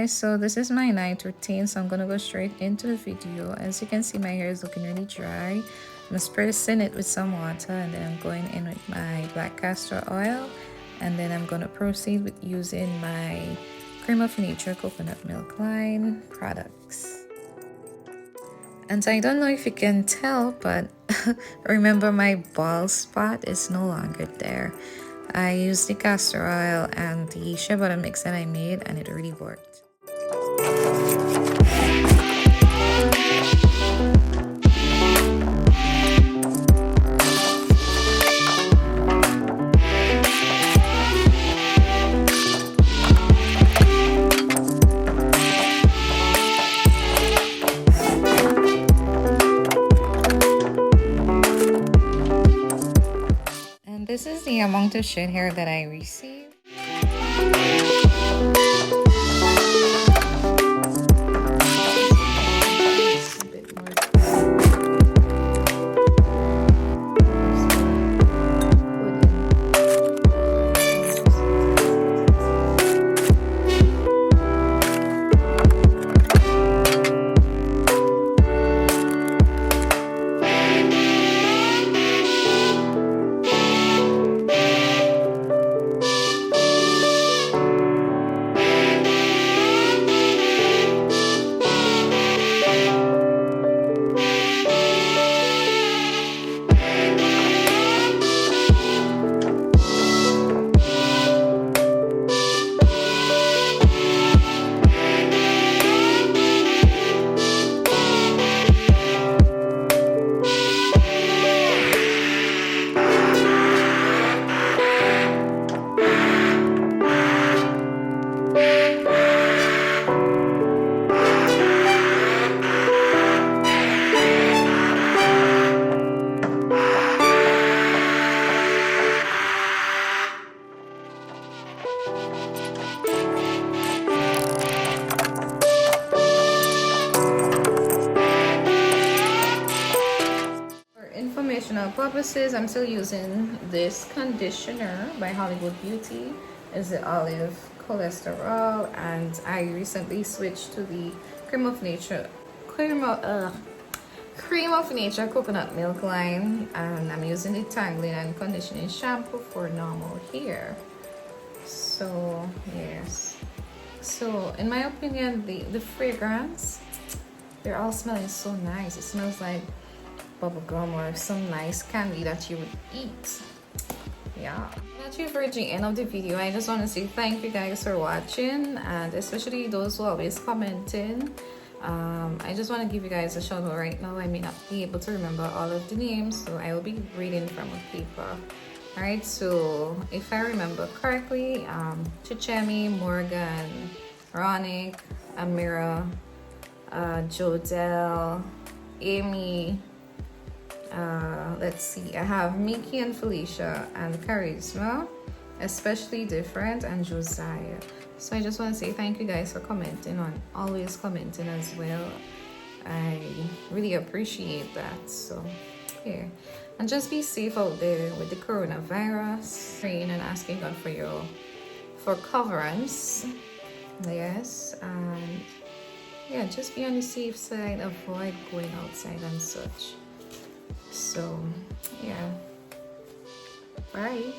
guys, so this is my night routine, so I'm gonna go straight into the video. As you can see, my hair is looking really dry. I'm spritting it with some water, and then I'm going in with my black castor oil, and then I'm gonna proceed with using my Cream of Nature coconut milk line products. And I don't know if you can tell, but remember, my bald spot is no longer there. I used the castor oil and the shea butter mix that I made, and it really worked. This is the amount of shade hair that I received. Informational purposes, I'm still using this conditioner by Hollywood Beauty. It's the olive cholesterol, and I recently switched to the cream of nature coconut milk line, and I'm using the tangling and conditioning shampoo for normal hair. So yes, so in my opinion, the fragrance, they're all smelling so nice. It smells like bubblegum or some nice candy that you would eat. Yeah, that's you've reached the end of the video. I just want to say thank you guys for watching, and especially those who are always commenting. I just want to give you guys a shout out right now. I may not be able to remember all of the names, so I will be reading from a paper. Alright, so if I remember correctly, Chichemi, Morgan, Ronick, Amira, Jodelle, Amy, let's see, I have Mickey and Felicia and Charisma, Especially Different, and Josiah. So I just want to say thank you guys for commenting, on always commenting as well. I really appreciate that. So yeah, and just be safe out there with the coronavirus, praying and asking God for coverance. Yes, and yeah, just be on the safe side, avoid going outside and such. So yeah, bye.